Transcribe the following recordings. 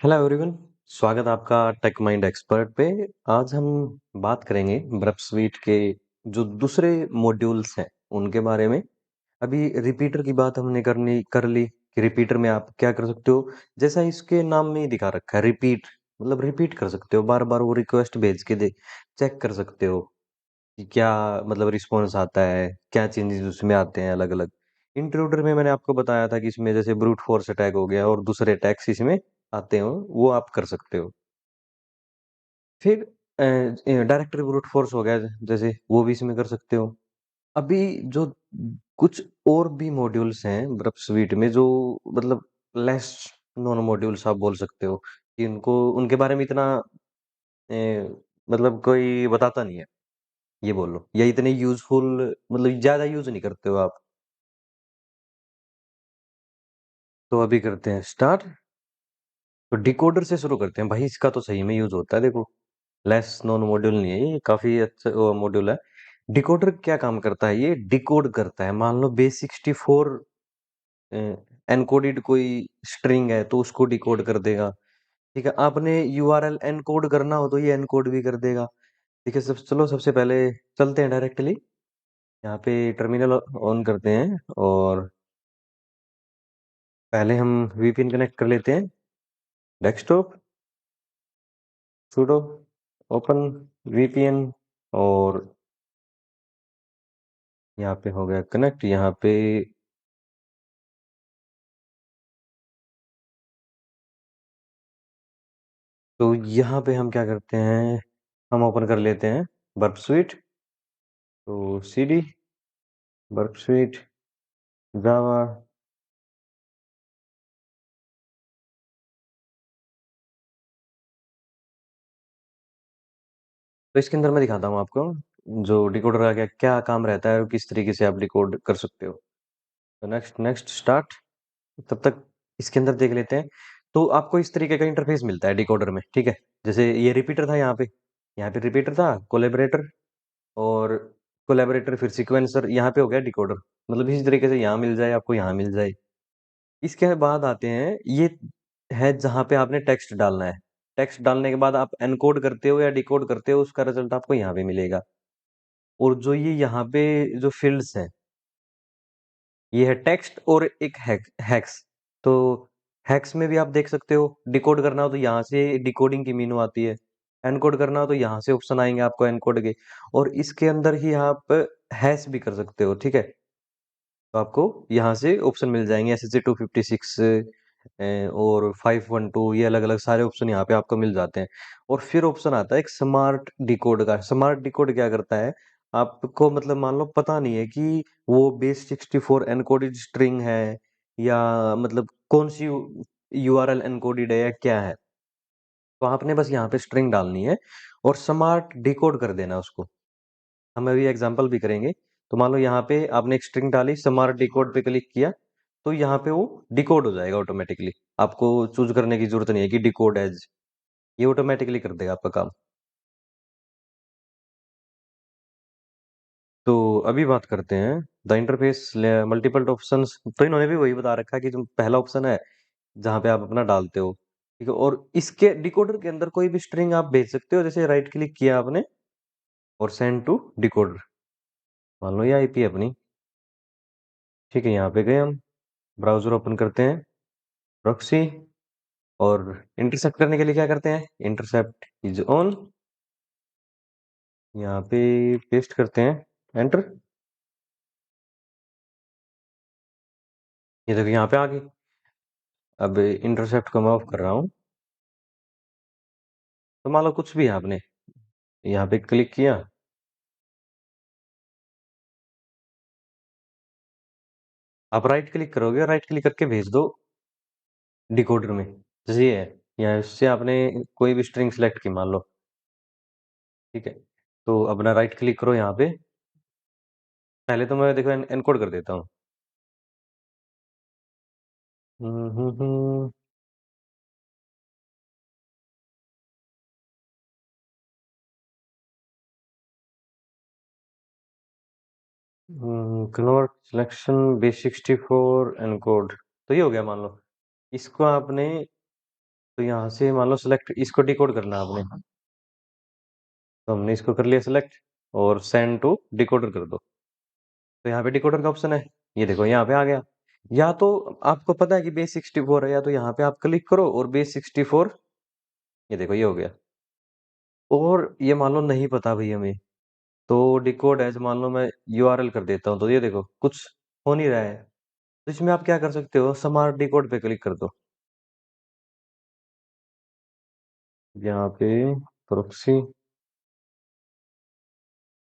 Hello everyone. स्वागत है आपका टेक माइंड एक्सपर्ट पे। आज हम बात करेंगे ब्रेप स्वीट के जो दूसरे मॉड्यूल्स हैं उनके बारे में। अभी रिपीटर की बात हमने करनी कर ली कि रिपीटर में आप क्या कर सकते हो। जैसा इसके नाम में ही दिखा रखा है रिपीट, मतलब रिपीट कर सकते हो, बार बार वो रिक्वेस्ट भेज के दे चेक कर सकते हो कि क्या मतलब रिस्पॉन्स आता है, क्या चेंजेस उसमें आते हैं अलग अलग। इंट्रूडर में मैंने आपको बताया था कि इसमें जैसे ब्रूट फोर्स अटैक हो गया और दूसरे अटैक्स इसमें आते हो, वो आप कर सकते हो। फिर डायरेक्ट ब्रूट फोर्स हो गया, जैसे वो भी इसमें कर सकते हो। अभी जो कुछ और भी मॉड्यूल्स हैं ब्रप स्वीट में जो मतलब लेस नॉन मॉड्यूल्स आप बोल सकते हो कि उनको उनके बारे में इतना मतलब कोई बताता नहीं है, ये बोलो, या इतने यूजफुल मतलब ज्यादा यूज नहीं करते हो आप। तो अभी करते हैं स्टार्ट। तो डिकोडर से शुरू करते हैं भाई, इसका तो सही में यूज होता है। देखो, लेस नोन मॉड्यूल नहीं है ये, काफी अच्छा मॉड्यूल है। डिकोडर क्या काम करता है, ये डिकोड करता है। मान लो बेस 64 एनकोडेड कोई स्ट्रिंग है तो उसको डिकोड कर देगा। ठीक है, आपने यूआरएल एनकोड करना हो तो ये एनकोड भी कर देगा। ठीक है, चलो सबसे पहले चलते हैं डायरेक्टली यहाँ पे, टर्मिनल ऑन करते हैं और पहले हम वीपीएन कनेक्ट कर लेते हैं। डेस्कटॉप सुडो ओपन वीपीएन, और यहाँ पे हो गया कनेक्ट। यहाँ पे तो यहाँ पे हम क्या करते हैं, हम ओपन कर लेते हैं बर्प स्वीट। तो सीडी बर्प स्वीट जावा। तो इसके अंदर मैं दिखाता हूँ आपको जो डिकोडर का क्या क्या काम रहता है और किस तरीके से आप डिकोड कर सकते हो। तो नेक्स्ट नेक्स्ट स्टार्ट। तब तक इसके अंदर देख लेते हैं। तो आपको इस तरीके का इंटरफेस मिलता है डिकोडर में। ठीक है, जैसे ये रिपीटर था, यहाँ पे रिपीटर था, कोलेबरेटर और कोलैबोरेटर, फिर सीक्वेंसर, यहाँ पे हो गया डिकोडर। मतलब इसी तरीके से यहाँ मिल जाए आपको, यहाँ मिल जाए। इसके बाद आते हैं, ये है जहाँ पे आपने टेक्स्ट डालना है। टेक्स्ट डालने के बाद आप एनकोड करते हो या डिकोड करते हो, उसका रिजल्ट आपको यहाँ पे मिलेगा। और जो ये यहाँ पे जो फील्ड्स हैं, ये है टेक्स्ट और एक हैक्स। तो हैक्स में भी आप देख सकते हो, डिकोड करना हो तो यहाँ से डिकोडिंग की मीनू आती है, एनकोड करना हो तो यहाँ से ऑप्शन आएंगे आपको एनकोड के। और इसके अंदर ही आप हैश भी कर सकते हो। ठीक है, तो आपको यहाँ से ऑप्शन मिल जाएंगे, SSC 256 और 512, ये अलग अलग सारे ऑप्शन यहाँ पे आपको मिल जाते हैं। और फिर ऑप्शन आता है एक स्मार्ट डिकोड का। स्मार्ट डिकोड क्या करता है, आपको मतलब मान लो पता नहीं है कि वो बेस 64 एनकोडेड स्ट्रिंग है या मतलब कौन सी यूआरएल एनकोडेड है या क्या है। तो आपने बस यहाँ पे स्ट्रिंग डालनी है और स्मार्ट डिकोड कर देना उसको। हम अभी एग्जांपल भी करेंगे। तो मान लो यहाँ पे आपने एक स्ट्रिंग डाली, स्मार्ट डिकोड पे क्लिक किया, तो यहाँ पे वो डिकोड हो जाएगा ऑटोमेटिकली। आपको चूज करने की जरूरत नहीं है कि डिकोड एज, ये ऑटोमेटिकली कर देगा आपका काम। तो अभी बात करते हैं द इंटरफेस मल्टीपल ऑप्शंस। तो इन्होंने भी वही बता रखा है कि जो पहला ऑप्शन है जहाँ पे आप अपना डालते हो। ठीक है, और इसके डिकोडर के अंदर कोई भी स्ट्रिंग आप भेज सकते हो। जैसे राइट क्लिक किया आपने और सेंड टू डिकोडर, मान लो ये आईपी अपनी। ठीक है, यहाँ पे गए हम, ब्राउजर ओपन करते हैं, प्रॉक्सी, और इंटरसेप्ट करने के लिए क्या करते हैं, इंटरसेप्ट इज ऑन, यहाँ पे पेस्ट करते हैं, एंटर। ये देखो यहाँ पे आ गई। अब इंटरसेप्ट को मैं ऑफ कर रहा हूँ। तो मान लो कुछ भी है, आपने यहाँ पे क्लिक किया, आप राइट क्लिक करोगे, राइट क्लिक करके भेज दो डिकोडर में। जैसे ये है, यहाँ इससे आपने कोई भी स्ट्रिंग सेलेक्ट की मान लो। ठीक है, तो अपना राइट क्लिक करो यहाँ पे। पहले तो मैं देखो एनकोड कर देता हूँ। Convert selection base 64 encode. तो ये हो गया मान लो। इसको आपने तो यहाँ से मान लो सेलेक्ट इसको डिकोड करना आपने। तो हमने इसको कर लिया सेलेक्ट और सेंड टू डिकोडर कर दो। तो यहाँ पे डिकोडर का ऑप्शन है, ये देखो यहाँ पे आ गया। या तो आपको पता है कि बेस 64 है, या तो यहाँ पे आप क्लिक करो और बेस 64, ये देखो ये हो गया। और ये मान लो नहीं पता भाई हमें, तो डिकोड एज मान लो मैं यूआरएल कर देता हूँ, तो ये देखो कुछ हो नहीं रहा है। तो इसमें आप क्या कर सकते हो, स्मार्ट डिकोड पे क्लिक कर दो। यहाँ पे proxy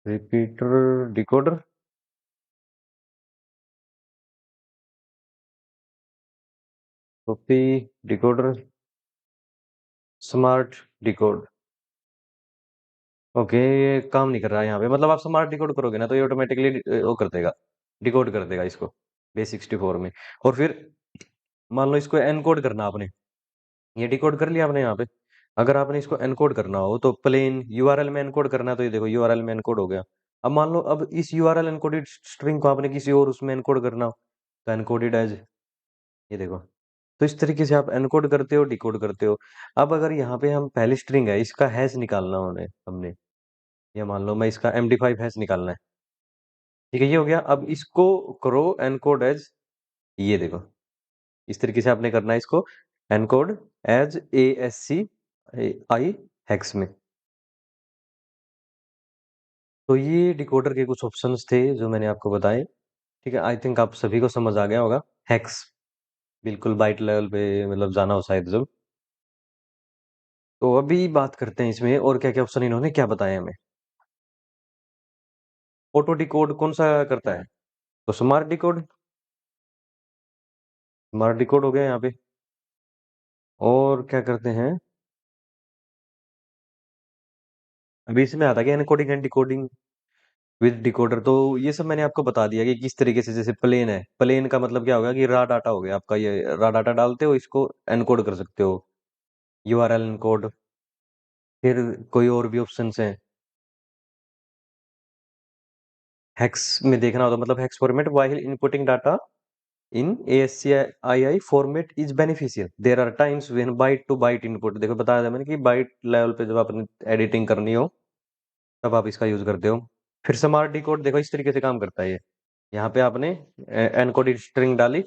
repeater decoder, copy decoder, smart decode. Okay, ये काम नहीं कर रहा है यहाँ पे, मतलब आप स्मार्ट डिकोड करोगे ना तो ये ऑटोमेटिकली वो कर देगा, डिकोड कर देगा इसको बेस 64 में। और फिर मान लो इसको एनकोड करना आपने, ये डिकोड कर लिया आपने यहाँ पे। अगर आपने इसको एनकोड करना हो तो प्लेन यूआरएल में एनकोड करना है, तो ये देखो यूआरएल में एनकोड हो गया। अब मान लो अब इस यूआरएल एनकोडेड स्ट्रिंग को आपने किसी और उसमें एनकोड करना हो, तो एनकोडेड एज, ये देखो। तो इस तरीके से आप एनकोड करते हो, डिकोड करते हो। अब अगर यहाँ पे हम पहली स्ट्रिंग है इसका हैश निकालना होने हमने, या मान लो मैं इसका MD5 हैश निकालना है, ठीक है ये हो गया। अब इसको करो एनकोड एज, ये देखो इस तरीके से आपने करना है इसको एनकोड एज ASCII हेक्स में। तो ये डिकोडर के कुछ ऑप्शंस थे जो मैंने आपको बताए, ठीक है। आई थिंक आप सभी को समझ आ गया होगा। हेक्स बिल्कुल बाइट लेवल पे मतलब जाना हो शायद जब। तो अभी बात करते हैं इसमें और क्या क्या ऑप्शन इन्होंने क्या बताया हमें। ऑटो डिकोड कौन सा करता है, तो स्मार्ट डिकोड, स्मार्ट डिकोड हो गया यहाँ पे। और क्या करते हैं, अभी इसमें आता है encoding and decoding with decoder. तो ये सब मैंने आपको बता दिया कि किस तरीके से, जैसे प्लेन है, प्लेन का मतलब क्या होगा कि रा डाटा हो गया आपका, ये रा डाटा डालते हो इसको एनकोड कर सकते हो, यूआरएल एनकोड। फिर कोई और भी ऑप्शंस हैं, हेक्स में देखना हो तो मतलब hex format while inputting data in ASCII format is beneficial, there are times when byte to byte input. देखो बताया था मैंने कि बाइट लेवल पे जब आपने एडिटिंग करनी हो तब आप इसका यूज करते हो। फिर स्मार्ट डिकोड देखो इस तरीके से काम करता है ये, यहाँ पे आपने एनकोडेड स्ट्रिंग डाली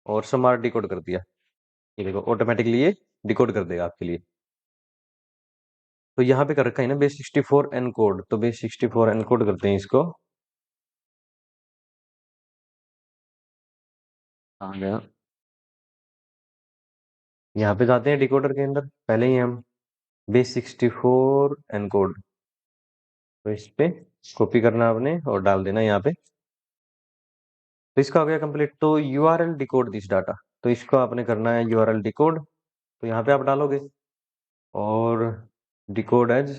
और स्मार्ट डिकोड कर दिया, ये देखो ऑटोमेटिकली ये डिकोड कर देगा आपके लिए। तो यहाँ पे कर रखा है ना बेस 64 एनकोड, तो बेस 64 एनकोड करते हैं इसको। आ गया, यहाँ पे जाते हैं डिकोडर के अंदर, पहले ही हम बेस 64 एनकोड, तो इस पे कॉपी करना आपने और डाल देना यहाँ पे। तो इसका हो गया कंप्लीट। तो यूआरएल डिकोड दिस डाटा, तो इसको आपने करना है यूआरएल डिकोड, तो यहाँ पे आप डालोगे और डिकोड एज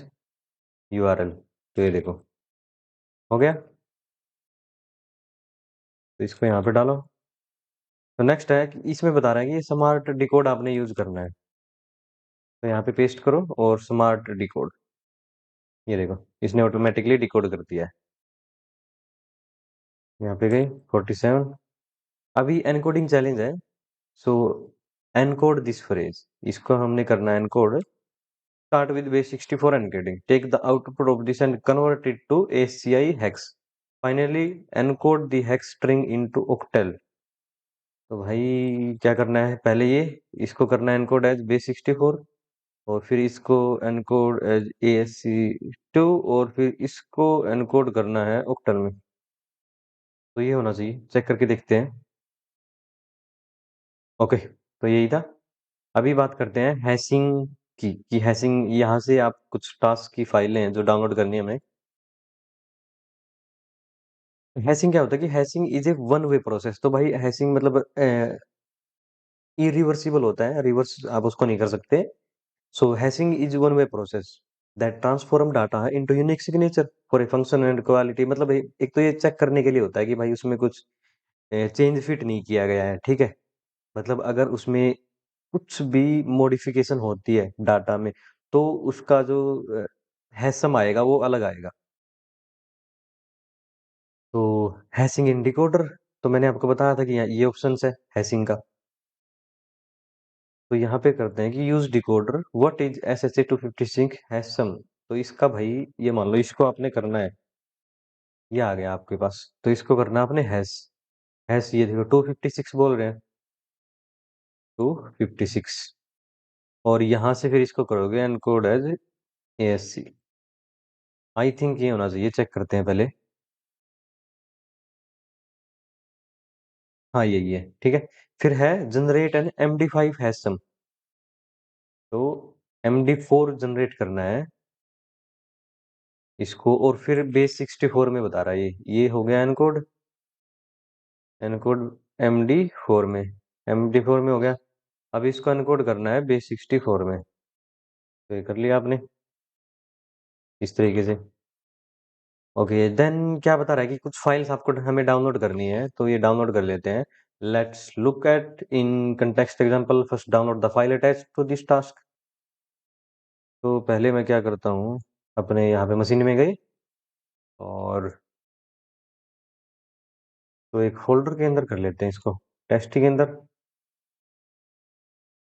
यूआरएल, तो ये देखो हो गया। तो इसको यहाँ पे डालो। तो नेक्स्ट है कि इसमें बता रहा है कि ये स्मार्ट डिकोड आपने यूज करना है, तो यहाँ पे पेस्ट करो और स्मार्ट डिकोड, ये देखो इसने ऑटोमेटिकली डिकोड कर दिया है। यहाँ पे गई 47। अभी एनकोडिंग चैलेंज है, सो एनकोड दिस फ्रेज, इसको हमने करना है encode. Start with base 64 encoding, take the output of this and convert it to ASCII hex, finally encode the hex string into octal. तो भाई क्या करना है, पहले ये इसको करना है एनकोड एज बेस 64, और फिर इसको एनकोड एज ASC2, और फिर इसको एनकोड करना है ऑक्टल में। तो ये होना चाहिए, चेक करके देखते हैं। ओके, तो यही था। अभी बात करते हैं हैशिंग की, कि हैशिंग यहाँ से आप कुछ टास्क की फाइलें हैं जो डाउनलोड करनी है हमें। हैशिंग क्या होता है कि hashing is a one way process, तो भाई हैशिंग मतलब इरिवर्सिबल होता है, रिवर्स आप उसको नहीं कर सकते। So hashing is one way process that transform data into unique signature for a function and quality. मतलब एक तो ये चेक करने के लिए होता है कि भाई उसमें कुछ चेंज फिट नहीं किया गया है, ठीक है। मतलब अगर उसमें कुछ भी मॉडिफिकेशन होती है डाटा में, तो उसका जो हैशम आएगा वो अलग आएगा। तो हैशिंग इन डिकोडर, तो मैंने आपको बताया था कि ये ऑप्शन है हैशिंग का। तो यहाँ पे करते हैं कि use decoder what is SHA 256 hash sum. तो इसका भाई ये मान लो इसको आपने करना है, ये आ गया आपके पास, तो इसको करना आपने हैश। हैश ये देखो 256 बोल रहे हैं, 256, और यहाँ से फिर इसको करोगे encode as ASC। I think ये होना चाहिए, चेक करते हैं पहले। हाँ यही है, ठीक है। फिर है generate N MD5 hash sum. तो MD4 जनरेट करना है इसको, और फिर बेस 64 में बता रहा है ये हो गया एनकोड। एनकोड MD4 में, MD4 में हो गया। अब इसको एनकोड करना है बेस 64 में। तो ये कर लिया आपने इस तरीके से। ओके, देन क्या बता रहा है कि कुछ फाइल्स आपको हमें डाउनलोड करनी है, तो ये डाउनलोड कर लेते हैं। Let's look at in context example, first download the file attached to this task. तो पहले मैं क्या करता हूँ, अपने यहाँ पे मशीन में गई, और तो एक फोल्डर के अंदर कर लेते हैं इसको, टेस्ट के अंदर,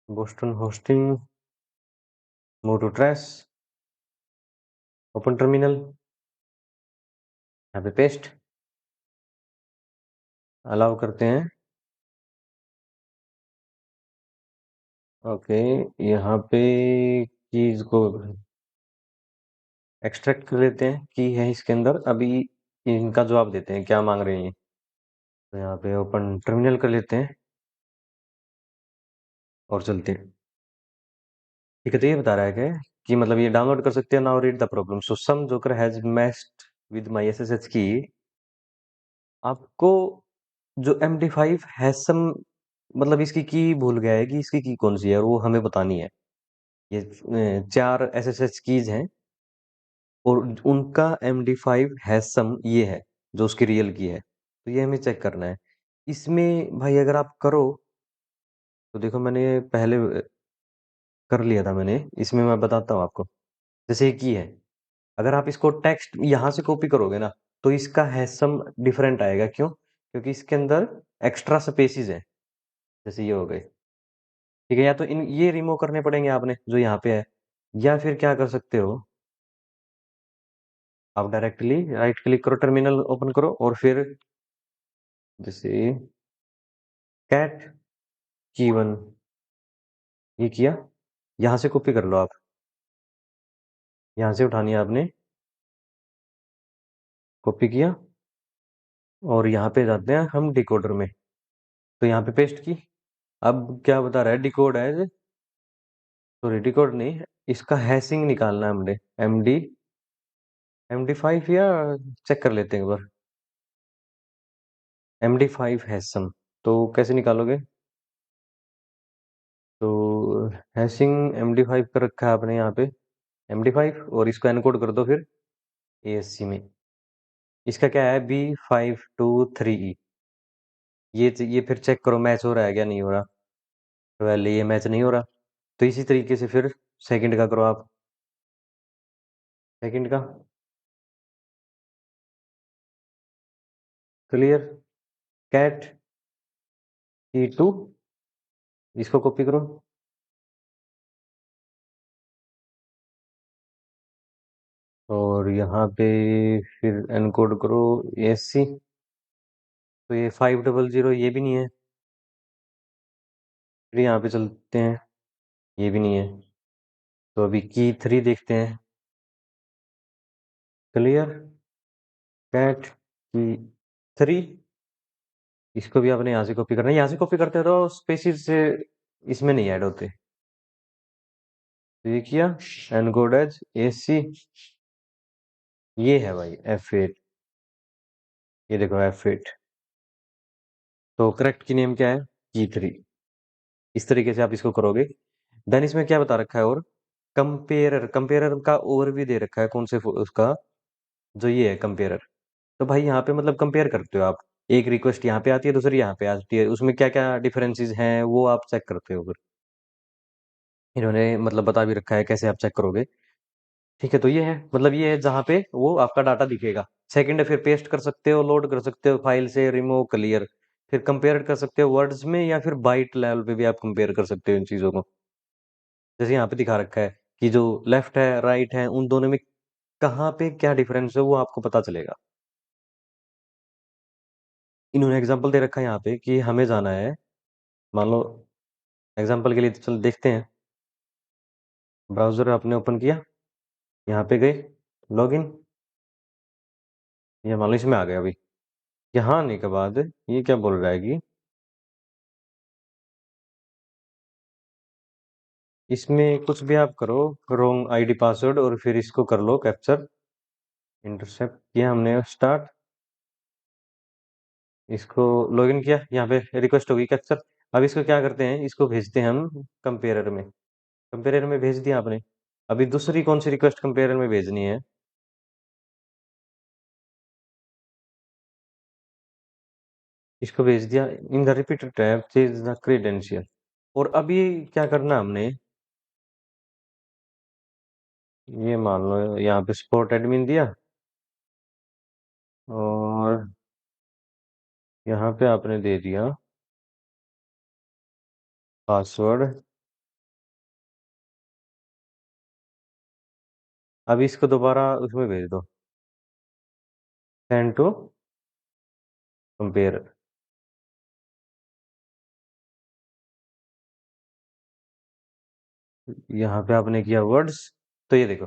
Boston hosting, move to trace, open terminal, यहाँ पे पेस्ट, अलाउ करते हैं। ओके, यहाँ पे कीज को एक्सट्रैक्ट कर लेते हैं, की है इसके अंदर। अभी इनका जवाब देते हैं क्या मांग रहे हैं ये। तो यहाँ पे ओपन टर्मिनल कर लेते हैं और चलते हैं। ठीक है, तो ये बता रहा है कि मतलब ये डाउनलोड कर सकते हैं। Now read the problem, so some joker has matched with my SSH key. आपको जो MD5 हैज सम, मतलब इसकी की भूल गया है कि इसकी की कौन सी है, और वो हमें बतानी है। ये 4 SSH कीज हैं, और उनका MD5 हैज सम ये है जो उसकी रियल की है। तो ये हमें चेक करना है। इसमें भाई अगर आप करो, तो देखो मैंने पहले कर लिया था मैंने। इसमें मैं बताता हूँ आपको, जैसे ये की है, अगर आप इसको टेक्स्ट यहाँ से कॉपी करोगे ना, तो इसका हैसम डिफरेंट आएगा। क्यों? क्योंकि इसके अंदर एक्स्ट्रा स्पेसिस है, जैसे ये हो गए। ठीक है, या तो इन ये रिमूव करने पड़ेंगे आपने जो यहाँ पे है, या फिर क्या कर सकते हो, आप डायरेक्टली राइट क्लिक करो, टर्मिनल ओपन करो, और फिर जैसे कैट की वन, ये किया, यहाँ से कॉपी कर लो आप, यहाँ से उठानी है आपने, कॉपी किया, और यहाँ पे जाते हैं हम डिकोडर में, तो यहाँ पे पेस्ट की। अब क्या बता रहा है, डिकोड है, सॉरी डिकोड नहीं, इसका हैशिंग निकालना है हमने। MD5 या चेक कर लेते हैं एक बार। MD5 हैशम, तो कैसे निकालोगे? तो हैशिंग MD5 कर रखा है आपने यहाँ पे, MD5, और इसको एनकोड कर दो फिर ASC में। इसका क्या है, B523E। ये फिर चेक करो मैच हो रहा है क्या, नहीं हो रहा। 12 ये मैच नहीं हो रहा। तो इसी तरीके से फिर सेकंड का करो आप, सेकंड का क्लियर, कैट E2, इसको कॉपी करो, और यहाँ पे फिर एनकोड करो ASC। तो ये 500 ये भी नहीं है। फिर यहाँ पे चलते हैं, ये भी नहीं है। तो अभी की 3 देखते हैं, क्लियर, कैट की 3, इसको भी आपने यहाँ से कॉपी करना है। यहाँ से कॉपी करते रहो, स्पेसिस से इसमें नहीं ऐड होते। तो ये किया, एनकोड एज ASC, ये है भाई F8, ये देखो F8। तो करेक्ट की नेम क्या है, की 3। इस तरीके से आप इसको करोगे। देन इसमें क्या बता रखा है, और कंपेयरर, कंपेयरर का ओवर भी दे रखा है, कौन से उसका, जो ये है कंपेयरर। तो भाई यहाँ पे मतलब कंपेयर करते हो आप, एक रिक्वेस्ट यहाँ पे आती है, दूसरी यहाँ पे आती है, उसमें क्या क्या डिफरेंसेस हैं वो आप चेक करते हो। फिर इन्होंने मतलब बता भी रखा है कैसे आप चेक करोगे। ठीक है, तो ये है, मतलब ये है जहाँ पे वो आपका डाटा दिखेगा। सेकंड है, फिर पेस्ट कर सकते हो, लोड कर सकते हो फाइल से, रिमूव, क्लियर। फिर कंपेयर कर सकते हो वर्ड्स में, या फिर बाइट लेवल पे भी आप कंपेयर कर सकते हो इन चीज़ों को। जैसे यहाँ पे दिखा रखा है कि जो लेफ्ट है, राइट है, उन दोनों में कहाँ पे क्या डिफरेंस है वो आपको पता चलेगा। इन्होंने एग्जांपल दे रखा है यहाँ पे कि हमें जाना है, मान लो एग्जांपल के लिए चल देखते हैं। ब्राउज़र आपने ओपन किया, यहाँ पे गए, लॉगिन, ये मान लो इसमें आ गए अभी। यहाँ आने के बाद ये क्या बोल रहा है कि इसमें कुछ भी आप करो, रॉन्ग आईडी पासवर्ड, और फिर इसको कर लो कैप्चर। इंटरसेप्ट किया हमने, स्टार्ट, इसको लॉगिन किया, यहाँ पे रिक्वेस्ट होगी कैप्चर। अब इसको क्या करते हैं, इसको भेजते हैं हम कंपेयरर में। कंपेयरर में भेज दिया आपने। अभी दूसरी कौन सी रिक्वेस्ट कंपेयरर में भेजनी है, इसको भेज दिया। In the repeated tab change the credential. और अभी क्या करना हमने, ये मान लो यहाँ पे सपोर्ट एडमिन दिया, और यहाँ पे आपने दे दिया पासवर्ड। अब इसको दोबारा उसमें भेज दो, सेंड टू कंपेयर। यहाँ पे आपने किया वर्ड्स, तो ये देखो,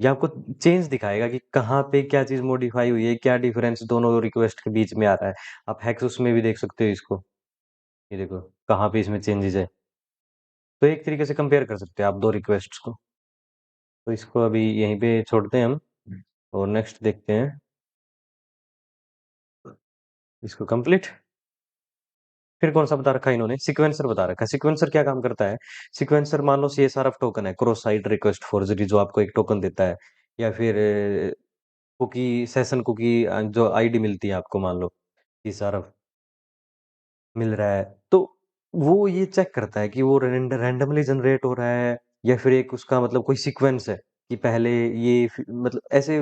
ये आपको चेंज दिखाएगा कि कहाँ पे क्या चीज मॉडिफाई हुई है, क्या डिफरेंस दोनों रिक्वेस्ट के बीच में आ रहा है। आप हेक्स में भी देख सकते हो इसको, ये देखो कहाँ पे इसमें चेंजेस है। तो एक तरीके से कंपेयर कर सकते हैं आप दो रिक्वेस्ट्स को। तो इसको अभी यहीं पे छोड़ते हैं हम, और नेक्स्ट देखते हैं, इसको कंप्लीट। फिर कौन सा बता रखा है इन्होंने, सिक्वेंसर बता रखा है। सिक्वेंसर क्या काम करता है, सिक्वेंसर मान लो CSRF टोकन है, क्रॉस साइट रिक्वेस्ट फॉर्जरी, जो आपको एक टोकन देता है, या फिर कुकी, सेशन कुकी, जो आईडी मिलती है आपको, मान लो CSRF मिल रहा है, तो वो ये चेक करता है कि वो रैंडमली जनरेट हो रहा है, या फिर एक उसका मतलब कोई सीक्वेंस है कि पहले ये मतलब ऐसे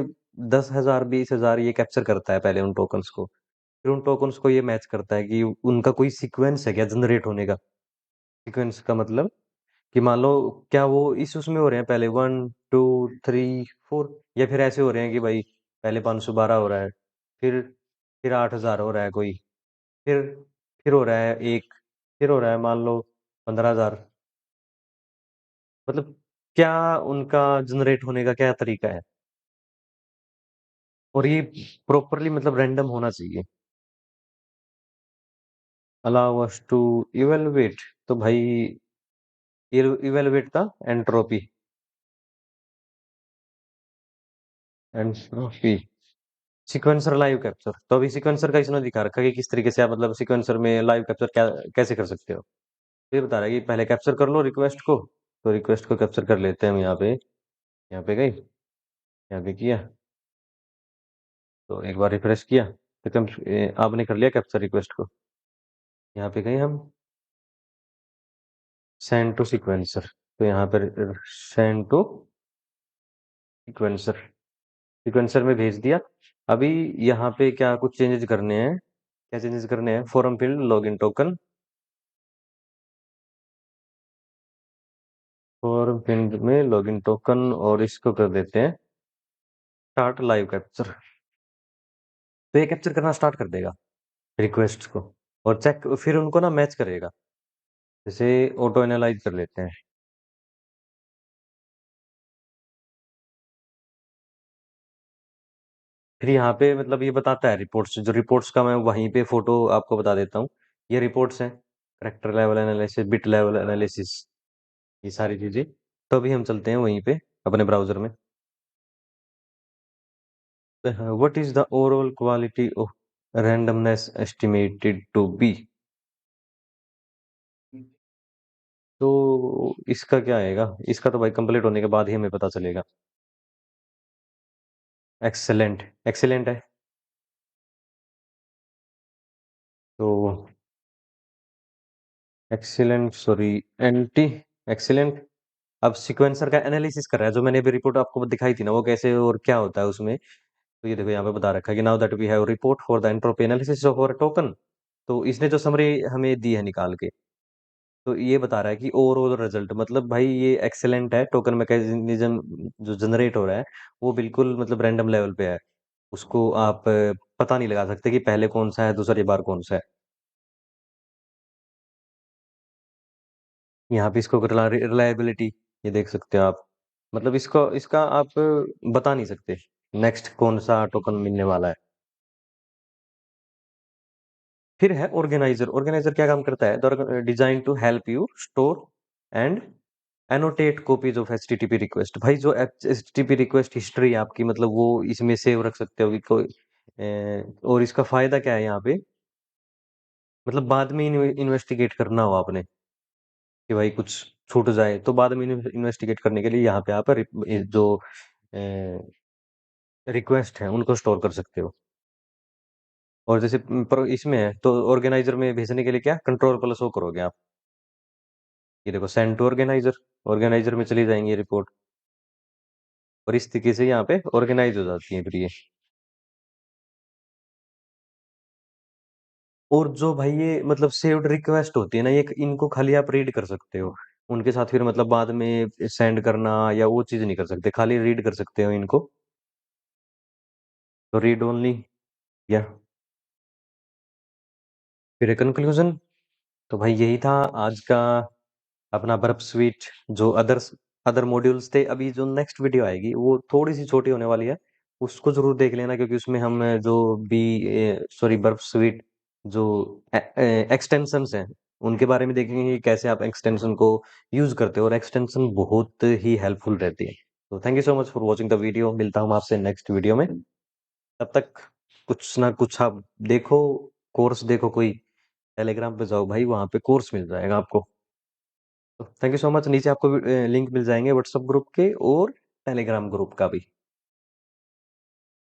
10,000 20,000 ये कैप्चर करता है पहले उन टोकन्स को। फिर उन टोकन्स को ये मैच करता है कि उनका कोई सीक्वेंस है क्या जनरेट होने का। सीक्वेंस का मतलब कि मान लो क्या वो इस उसमें हो रहे हैं, पहले 1 2 3 4, या फिर ऐसे हो रहे हैं कि भाई पहले 512 हो रहा है, फिर 8,000 हो रहा है कोई, फिर हो रहा है एक, फिर हो रहा है मान लो 15,000। मतलब क्या उनका जनरेट होने का क्या तरीका है, और ये प्रॉपरली मतलब रैंडम होना चाहिए। अलाउ अस टू इवेलुएट, तो भाई इवेलुएट था entropy, entropy sequencer live capture. तो अभी सीक्वेंसर का इसने दिखा रखा है कि किस तरीके से आप मतलब सीक्वेंसर में लाइव कैप्चर क्या कैसे कर सकते हो। तो ये बता रहा है कि पहले कैप्चर कर लो रिक्वेस्ट को। तो रिक्वेस्ट को कैप्चर कर लेते हैं हम, यहाँ पे, यहाँ पे गई, यहाँ पे किया, तो एक बार रिफ्रेश किया, तो आपने कर लिया कैप्चर रिक्वेस्ट को। यहाँ पे गए हम, सेंड टू सीक्वेंसर, तो यहाँ पर सेंड टू सीक्वेंसर, सीक्वेंसर में भेज दिया। अभी यहाँ पे क्या कुछ चेंजेस करने हैं, क्या चेंजेस करने हैं, form field login token, form field में लॉगिन टोकन, और इसको कर देते हैं स्टार्ट लाइव कैप्चर। तो ये कैप्चर करना स्टार्ट कर देगा रिक्वेस्ट को, और चेक फिर उनको ना मैच करेगा। जैसे ऑटो एनालाइज कर लेते हैं। फिर यहाँ पे मतलब ये बताता है रिपोर्ट्स, जो रिपोर्ट्स का मैं वहीं पे फोटो आपको बता देता हूँ। ये रिपोर्ट्स हैं, character level analysis, bit level analysis, ये सारी चीजें। तो अभी हम चलते हैं वहीं पे अपने ब्राउजर में। What is the overall quality of randomness estimated to be. तो इसका क्या आएगा, इसका तो भाई कंप्लीट होने के बाद ही हमें पता चलेगा। एक्सेलेंट, एक्सेलेंट है। तो एक्सीलेंट, सॉरी, एंटी एक्सीलेंट। अब सीक्वेंसर का एनालिसिस कर रहा है, जो मैंने अभी रिपोर्ट आपको दिखाई थी ना, वो कैसे और क्या होता है उसमें। तो ये देखो यहाँ पे बता रखा है कि now that we have report for the entropy analysis of our token. तो इसने जो समरी हमें दी है निकाल के, तो ये बता रहा है कि ओवरऑल रिजल्ट मतलब भाई ये एक्सेलेंट है, टोकन मैकेनिज्म जो जनरेट हो रहा है वो बिल्कुल मतलब रैंडम लेवल पे है। उसको आप पता नहीं लगा सकते कि पहले कौन सा है दूसरी बार कौन सा है। यहाँ पे इसको रिलायबिलिटी ये देख सकते हो आप, मतलब इसको इसका आप बता नहीं सकते नेक्स्ट कौन सा टोकन मिलने वाला है। फिर है ऑर्गेनाइजर। ऑर्गेनाइजर क्या काम करता है? Design to help you store and annotate copies of HTTP request. भाई जो एचटीटीपी रिक्वेस्ट हिस्ट्री है आपकी, मतलब वो इसमें सेव रख सकते हो कि कोई और इसका फायदा क्या है यहाँ पे, मतलब बाद में इन्वेस्टिगेट करना हो आपने कि भाई कुछ छूट जाए तो बाद में इन्वेस्टिगेट करने के लिए यहाँ पे आप जो रिक्वेस्ट है उनको स्टोर कर सकते हो। और जैसे इसमें है तो ऑर्गेनाइजर में भेजने के लिए क्या कंट्रोल प्लस ओ करोगे आप, ये देखो सेंड टू ऑर्गेनाइजर, ऑर्गेनाइजर में चली जाएंगी रिपोर्ट और इस तरीके से यहाँ पे ऑर्गेनाइज हो जाती है फिर ये। और जो भाई ये मतलब सेव्ड रिक्वेस्ट होती है ना, ये इनको खाली आप रीड कर सकते हो, उनके साथ फिर मतलब बाद में सेंड करना या वो चीज नहीं कर सकते, खाली रीड कर सकते हो इनको। तो रीड ओनली या फिर कंक्लूजन। तो भाई यही था आज का अपना बर्फ स्वीट। जो अदर मॉड्यूल्स थे, अभी जो नेक्स्ट वीडियो आएगी वो थोड़ी सी छोटी होने वाली है, उसको जरूर देख लेना क्योंकि उसमें हम जो बी सॉरी बर्फ स्वीट जो एक्सटेंशंस हैं उनके बारे में देखेंगे कि कैसे आप एक्सटेंशन को यूज करते हो, और एक्सटेंशन बहुत ही हेल्पफुल रहती है। तो thank you so much for watching the video, मिलता हूँ आपसे नेक्स्ट वीडियो में। तब तक कुछ ना कुछ आप देखो, कोर्स देखो कोई, टेलीग्राम पे जाओ भाई, वहां पे कोर्स मिल जाएगा आपको। तो थैंक यू सो मच, नीचे आपको लिंक मिल जाएंगे व्हाट्सएप ग्रुप के और टेलीग्राम ग्रुप का भी।